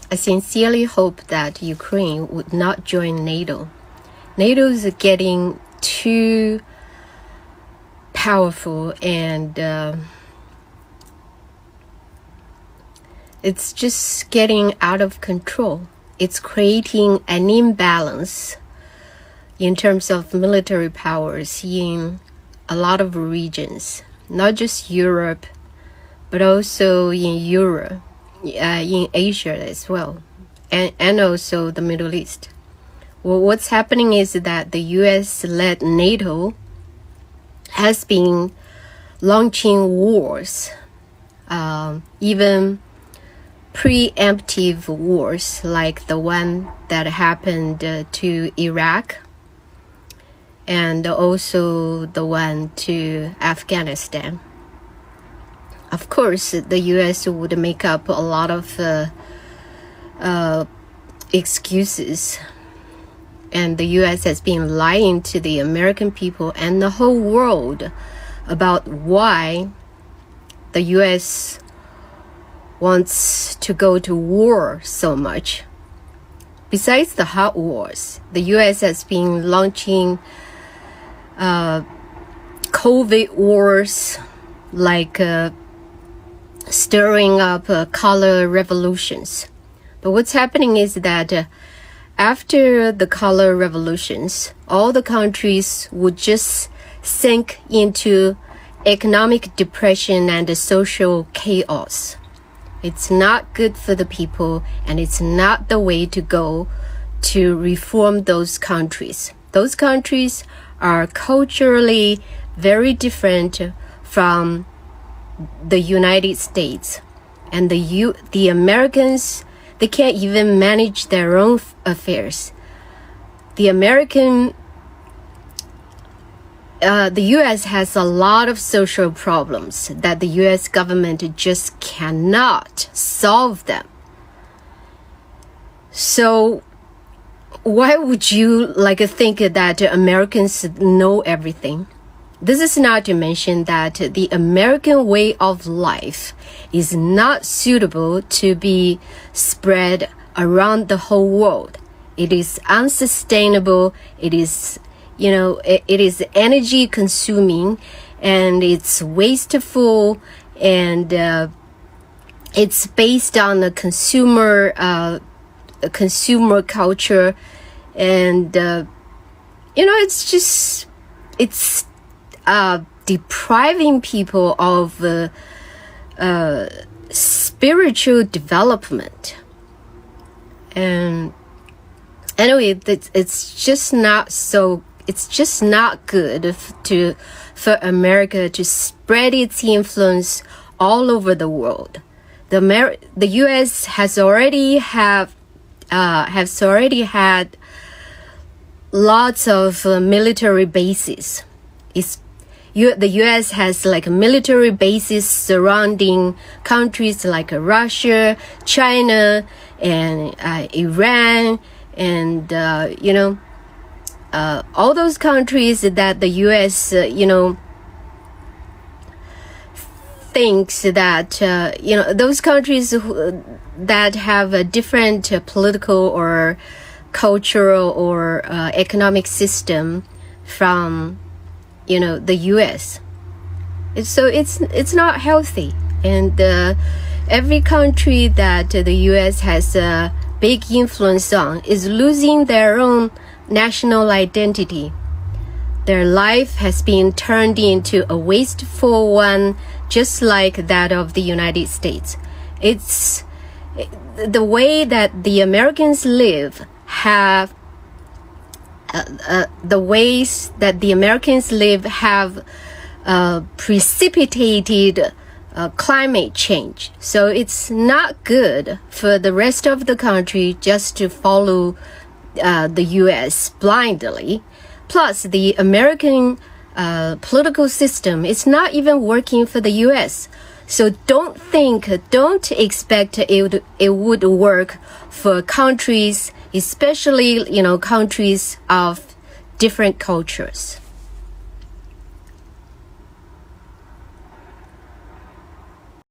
I sincerely hope that Ukraine would not join NATO. NATO is getting too powerful, and it's just getting out of control. It's creating an imbalance in terms of military powers in a lot of regions, not just Europe, but also in Europe, in Asia as well, and also the Middle East. Well, what's happening is that the US-led NATO has been launching wars, even preemptive wars like the one that happened to Iraq, and also the one to Afghanistan. Of course, the US would make up a lot of excuses, and the US has been lying to the American people and the whole world about why the US wants to go to war so much. Besides the hot wars, the US has been launching COVID wars, like stirring up color revolutions. But what's happening is that after the color revolutions, all the countries would just sink into economic depression and social chaos. It's not good for the people, and it's not the way to go to reform those countries. Those countries are culturally very different from the United States, and the Americans, they can't even manage their own affairs. The US has a lot of social problems that the US government just cannot solve them. So why would you think that Americans know everything? This is not to mention that the American way of life is not suitable to be spread around the whole world. It is unsustainable. It is energy consuming, and it's wasteful, and it's based on the consumer culture, and it's depriving people of spiritual development. And anyway, it's just not good for America to spread its influence all over the world. The US has already had lots of military bases. The US has military bases surrounding countries like Russia, China, and Iran, and all those countries that the US thinks that those countries that have a different political or cultural or economic system from the US. So it's not healthy, and every country that the US has a big influence on is losing their own national identity. Their life has been turned into a wasteful one, just like that of the United States. It's the way that the Americans live have precipitated climate change. So it's not good for the rest of the country just to follow the US blindly. Plus, the American political system is not even working for the US. So don't expect it would work for countries, especially countries of different cultures.